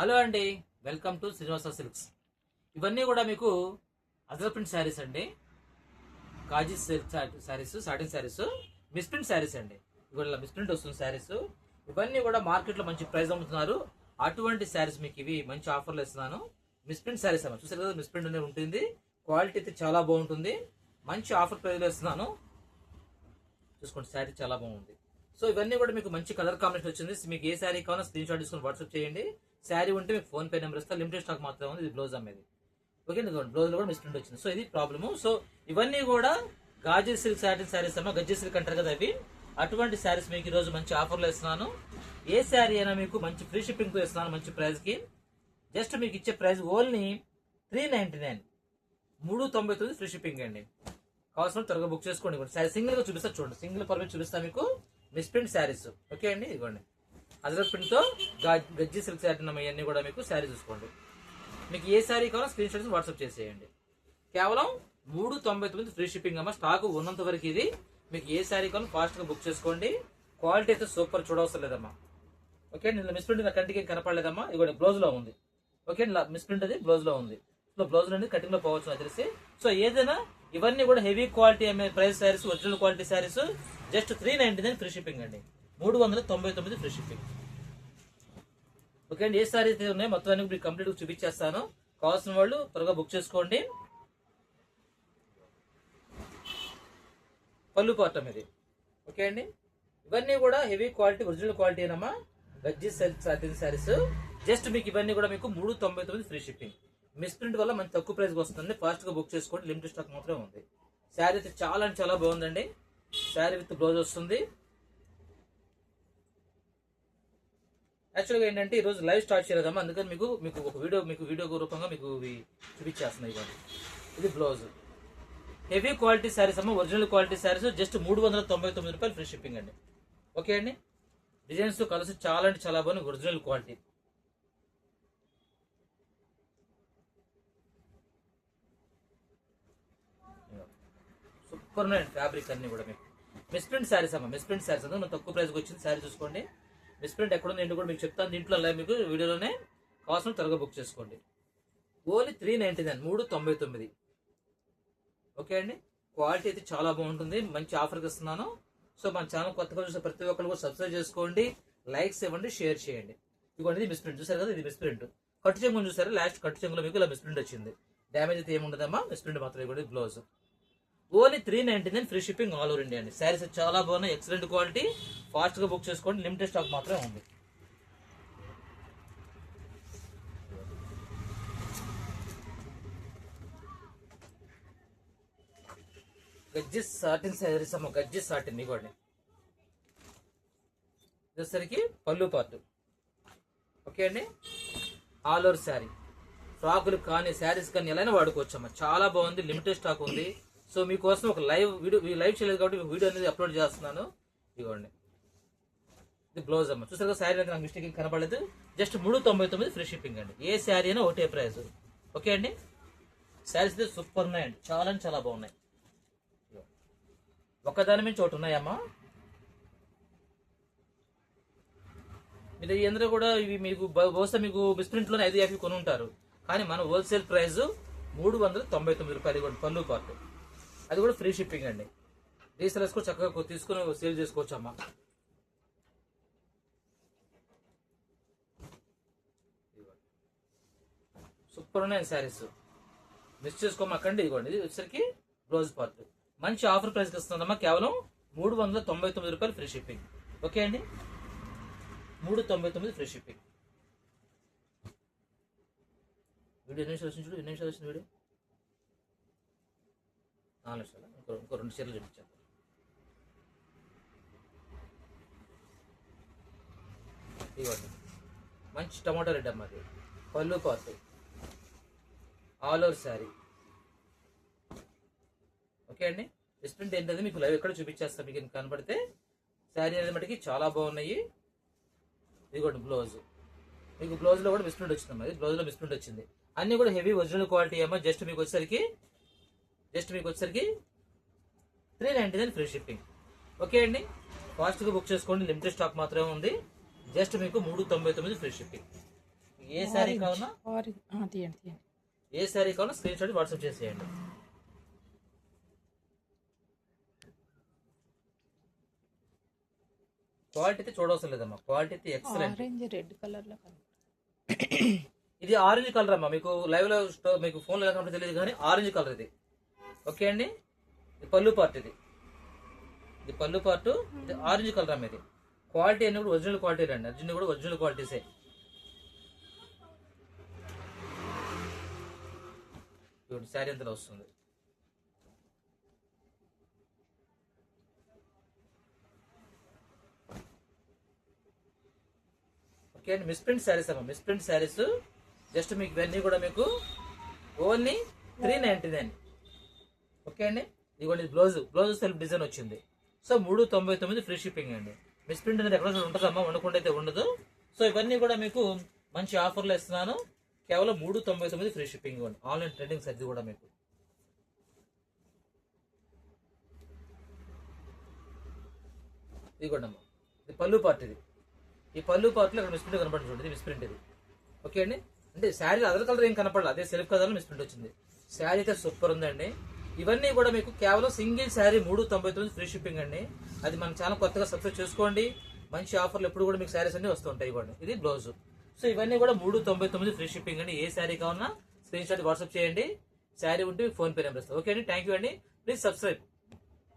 Hello అండి, welcome to Srinivasa silks. ఇవన్నీ కూడా మీకు అజర్ ప్రింట్ శారీస్ అండి. కాజీ సిల్క్ శారీస్, సాటిన్ శారీస్, మిస్ ప్రింట్ శారీస్ అండి. ఇవాళ మిస్ ప్రింట్ వస్తుంది శారీస్. ఇవన్నీ కూడా మార్కెట్లో మంచి ప్రైస్ అమ్ముతున్నారు. అటువంటి శారీస్ మీకు ఇవి మంచి ఆఫర్లు ఇస్తున్నాను. మిస్ ప్రింట్ శారీస్ అమ్మ చూసారు కదా, మిస్ ప్రింట్ అనేది ఉంటుంది. క్వాలిటీ అయితే చాలా బాగుంటుంది. మంచి ఆఫర్ ప్రైస్లో ఇస్తున్నాను. చూసుకోండి, శారీ చాలా బాగుంది. సో ఇవన్నీ కూడా మీకు మంచి కలర్ కాంబినేషన్ వచ్చింది. మీకు ఏ శారీ కావాలో స్క్రీన్ షాట్ తీసుకొని వాట్సాప్ చేయండి. శారీ ఉంటే మీకు ఫోన్ పే నెంబర్ ఇస్తా. లిమిటెడ్ స్టాక్ మాత్రమే ఉంది. ఇది బ్లౌజ్ అమ్మేది. ఓకే, బ్లౌజ్ లో కూడా మిస్ ప్రింట్ వచ్చింది. సో ఇది ప్రాబ్లము. సో ఇవన్నీ కూడా గాజీ సిల్క్ సాటిన్ శారీస్ అమ్మ. గజ్జీ సిల్క్ అంటారు కదా అవి. అటువంటి శారీస్ మీకు ఈ రోజు మంచి ఆఫర్లో ఇస్తున్నాను. ఏ శారీ అయినా మీకు మంచి ఫ్రీ షిప్పింగ్ తో ఇస్తున్నాను మంచి ప్రైస్ కి. జస్ట్ మీకు ఇచ్చే ప్రైస్ ఓన్లీ 399, 399 ఫ్రీ షిప్పింగ్ అండి. కావాల్సిన త్వరగా బుక్ చేసుకోండి. శారీ సింగిల్ గా చూపిస్తా చూడండి. సింగిల్ పర్మిట్ చూపిస్తా మీకు. మిస్ ప్రింట్ శారీస్ ఓకే అండి. ఇదిగోండి, అజరత్ ప్రింట్ తో గజ్జీ సిల్క్ శారీ ఇవన్నీ కూడా మీకు శారీ చూసుకోండి. మీకు ఏ శారీ కావాలో స్క్రీన్ షాట్స్ వాట్సాప్ చేసేయండి. కేవలం 399 ఫ్రీ షిప్పింగ్ అమ్మ. స్టాక్ ఉన్నంత వరకు ఇది. మీకు ఏ శారీ కావాలో ఫాస్ట్ గా బుక్ చేసుకోండి. క్వాలిటీ అయితే సూపర్, చూడవసరం లేదమ్మా. ఓకే, నేను మిస్ ప్రింట్ నా కంటికి కనపడలేదమ్మా. ఇదిగోండి బ్లౌజ్ లో ఉంది. ఓకే, మిస్ ప్రింట్ అది బ్లౌజ్ లో ఉంది. సో బ్లౌజ్ అనేది కటింగ్ లో పోవచ్చు నాకు తెలిసి. సో ఏదైనా ఇవన్నీ కూడా heavy quality price saris, original quality saris. Just 399 free shipping అండి. 399 ఫ్రీ షిప్పింగ్. ఓకే అండి, ఏ సారీ అయితే ఉన్నాయి మొత్తం అన్ని మీకు కంప్లీట్ చూపించేస్తాను. కావాల్సిన వాళ్ళు త్వరగా బుక్ చేసుకోండి. పళ్ళు పాటం ఇది. ఓకే అండి, ఇవన్నీ కూడా heavy quality original quality ఏనమ్మా. గజ్జీ silk satin saris. Just మీకు ఇవన్నీ కూడా మీకు 399 ఫ్రీ షిప్పింగ్. మిస్ ప్రింట్ వల్ల మంచి తక్కువ ప్రైస్కి వస్తుంది. ఫాస్ట్ గా బుక్ చేసుకోండి. లిమిటెడ్ స్టాక్ మాత్రమే ఉంది. శారీ అయితే చాలా అంటే చాలా బాగుందండి. శారీ విత్ బ్లౌజ్ వస్తుంది. యాక్చువల్గా ఏంటంటే ఈ రోజు లైవ్ స్టార్ట్ చేయలేదమ్మా, అందుకని మీకు ఒక వీడియో రూపంగా మీకు చూపించేస్తున్నాయి. ఇది బ్లౌజ్. హెవీ క్వాలిటీ శారీస్ అమ్మ, ఒరిజినల్ క్వాలిటీ శారీస్. జస్ట్ 399 రూపాయలు ఫ్రీ షిప్పింగ్ అండి. ఓకే అండి, డిజైన్స్ తో కలిసి చాలా అంటే చాలా బాగుంది. Original quality. సూపర్ ఉన్నాయి ఫ్యాబ్రిక్ అన్ని కూడా మీకు. మిస్ ప్రింట్ శారీస్ అమ్మ, మిస్ ప్రింట్ శారీస్ అంటే తక్కువ ప్రైస్కి వచ్చింది. శారీ చూసుకోండి. మిస్ ప్రింట్ ఎక్కడుంది ఏంటో కూడా మీకు చెప్తాను. దీంట్లో మీకు వీడియోలోనే కావాల్సిన త్వరగా బుక్ చేసుకోండి. ఓన్లీ 399, 399. ఓకే అండి, క్వాలిటీ అయితే చాలా బాగుంటుంది. మంచి ఆఫర్కి ఇస్తున్నాను. సో మన ఛానల్ కొత్తగా చూసే ప్రతి ఒక్కరు కూడా సబ్స్క్రైబ్ చేసుకోండి, లైక్స్ ఇవ్వండి, షేర్ చేయండి. ఇదిగోండి, ఇది మిస్ ప్రింట్ చూసారు కదా. ఇది మిస్ ప్రింట్. కట్టు చెంగు చూసారు, లాస్ట్ కట్టు చెంగులో మీకు ఇలా మిస్ ప్రింట్ వచ్చింది. డ్యామేజ్ అయితే ఏముండదమ్మా. మిస్ ప్రింట్ మాత్రం ఇవ్వండి. Blouse only 399 free shipping all over India అండి. శారీస్ చాలా బాగున్నాయి, ఎక్సలెంట్ క్వాలిటీ. ఫాస్ట్ గా బుక్ చేసుకోండి. లిమిటెడ్ స్టాక్ మాత్రమే ఉంది. గజ్జి సాటిన్ శారీస్ అమ్మ. గజ్జి సాటిన్ ఇవ్వండి. వచ్చేసరికి పళ్ళు పార్ట్. ఓకే అండి, ఆల్ ఓవర్ శారీ. ఫ్రాకులు కానీ శారీస్ కానీ ఎలా వాడుకోవచ్చు అమ్మ. చాలా బాగుంది. లిమిటెడ్ స్టాక్ ఉంది. సో మీకోసం ఒక లైవ్ చేయలేదు కాబట్టి వీడియో అనేది అప్లోడ్ చేస్తున్నాను. ఇదిగోండి, ఇది బ్లౌజ్ అమ్మ. చూసారు కదా, శారీ అనేది నాకు మిస్టేక్ కనపడలేదు. జస్ట్ 399 ఫ్రీ షిప్పింగ్ అండి. ఏ శారీ అయినా ఒకటే ప్రైస్. ఓకే అండి, శారీస్ అయితే సూపర్ ఉన్నాయండి. చాలా అంటే చాలా బాగున్నాయి. ఒకదాని మించి ఒకటి ఉన్నాయమ్మా. మీరు అందరూ కూడా ఇవి మీకు బహుశా మీకు మిస్ ప్రింట్ లోనే 550 కొని ఉంటారు. కానీ మన హోల్సేల్ ప్రైస్ 399 రూపాయలు. కూడా పళ్ళు పార్ట్, అది కూడా ఫ్రీ షిప్పింగ్ అండి. రీసెలర్స్ కూడా చక్కగా తీసుకుని సేల్ చేసుకోవచ్చు అమ్మా. సూపర్ ఉన్నాయి శారీస్, మిస్ చేసుకోమాకండి. ఇదిగోండి, ఇది వచ్చేసరికి బ్లౌజ్ పార్ట్. మంచి ఆఫర్ ప్రైస్ ఇస్తుందమ్మా. కేవలం 399 రూపాయలు ఫ్రీ షిప్పింగ్. ఓకే అండి, 399 ఫ్రీ షిప్పింగ్. వీడియో ఎన్ని నిమిషాలు వచ్చింది చూడు. ఎన్ని నిమిషాలు వచ్చింది వీడియో? 4 నిమిషాలు. ఇంకో 2 చీరలు చూపించాను. ఇవ్వండి, మంచి టమాటో రెడ్ అమ్మ. అది పళ్ళు part, all over sari. Okay అండి, డిస్ప్రింట్ ఏంటంటే మీకు లైవ్ ఎక్కడ చూపించేస్తాను. మీకు కనపడితే శారీ అనేది మటుకి చాలా బాగున్నాయి. ఇదిగోండి బ్లౌజ్. మీకు బ్లౌజ్ లో కూడా మిస్ప్రింట్ వచ్చిందమ్మా. ఇది బ్లౌజ్ లో మిస్ప్రింట్ వచ్చింది. అన్ని కూడా హెవీ ఒరిజినల్ క్వాలిటీ అమ్మా. జస్ట్ మీకు వచ్చేసరికి 399 ఫ్రీ షిప్పింగ్. ఓకే అండి, ఫాస్ట్ గా బుక్ చేసుకోండి. లిమిటెడ్ స్టాక్ మాత్రమే ఉంది. జస్ట్ మీకు 399 ఫ్రీ షిప్పింగ్. ఏ శారీ కావాలన్నా తీయండి. ఏ శారీ కావాలన్నా స్క్రీన్ షాట్ వాట్సాప్ చేసేయండి. క్వాలిటీ అయితే చూడవసరం లేదమ్మా, క్వాలిటీ అయితే ఎక్సలెంట్. రెడ్ కలర్ లో ఇది ఆరెంజ్ కలర్ అమ్మా, మీకు లైవ్ లో మీకు ఫోన్ లో తెలియదు కానీ ఆరెంజ్ కలర్ ఇది. ఓకే అండి, ఇది పళ్ళు పార్ట్, ఇది పళ్ళు పార్ట్, ఇది ఆరెంజ్ కలర్ అమ్మ. ఇది క్వాలిటీ అన్ని కూడా ఒరిజినల్ క్వాలిటీ అండి, అర్జున్ కూడా ఒరిజినల్ క్వాలిటీసే. శారీ అంతలో వస్తుంది. ఓకే అండి, మిస్ ప్రింట్ శారీస్ అమ్మా, మిస్ ప్రింట్ శారీస్ జస్ట్ మీకు ఇవన్నీ కూడా మీకు ఓన్లీ 399. ఓకే అండి, ఇదిగోండి బ్లౌజ్ సెల్ఫ్ డిజైన్ వచ్చింది. సో 399 ఫ్రీ షిప్పింగ్ అండి. మిస్ ప్రింట్ అనేది ఎక్కడ ఉంటుందమ్మా, ఉండకుండా అయితే ఉండదు. సో ఇవన్నీ కూడా మీకు మంచి ఆఫర్లో ఇస్తున్నాను, కేవలం 399 ఫ్రీ షిప్పింగ్ ఇవ్వండి. ఆన్లైన్ ట్రేడింగ్ సర్ది కూడా మీకు. ఇదిగోండమ్మా, ఇది పళ్ళు పార్ట్, ఈ పళ్ళు పార్ట్లో ఇక్కడ మిస్ ప్రింట్ కనపడుతుంది చూడండి, ఇది మిస్ ప్రింట్ ఇది. ఓకే అండి, అంటే శారీ అదర్ కలర్ ఏం కనపడలేదు, అదే సెల్ఫ్ కలర్ మిస్ ప్రింట్ వచ్చింది. శారీ అయితే సూపర్ ఉందండి. ఇవన్నీ కూడా మీకు కేవలం సింగిల్ శారీ 399 ఫ్రీ షిప్పింగ్ అండి. అది మన ఛానల్ కొత్తగా సబ్స్క్రైబ్ చేసుకోండి, మంచి ఆఫర్లు ఎప్పుడు కూడా మీకు శారీస్ అన్ని వస్తుంటాయి. ఇవ్వండి, ఇది బ్లౌజ్. సో ఇవన్నీ కూడా 399 ఫ్రీ షిప్పింగ్ అండి. ఏ శారీ కావాలన్నా స్క్రీన్ షాట్ వాట్సాప్ చేయండి. శారీ ఉంటే ఫోన్ పే నెంబర్ ఇస్తాం. ఓకే అండి, థ్యాంక్ యూ అండి, ప్లీజ్ సబ్స్క్రైబ్.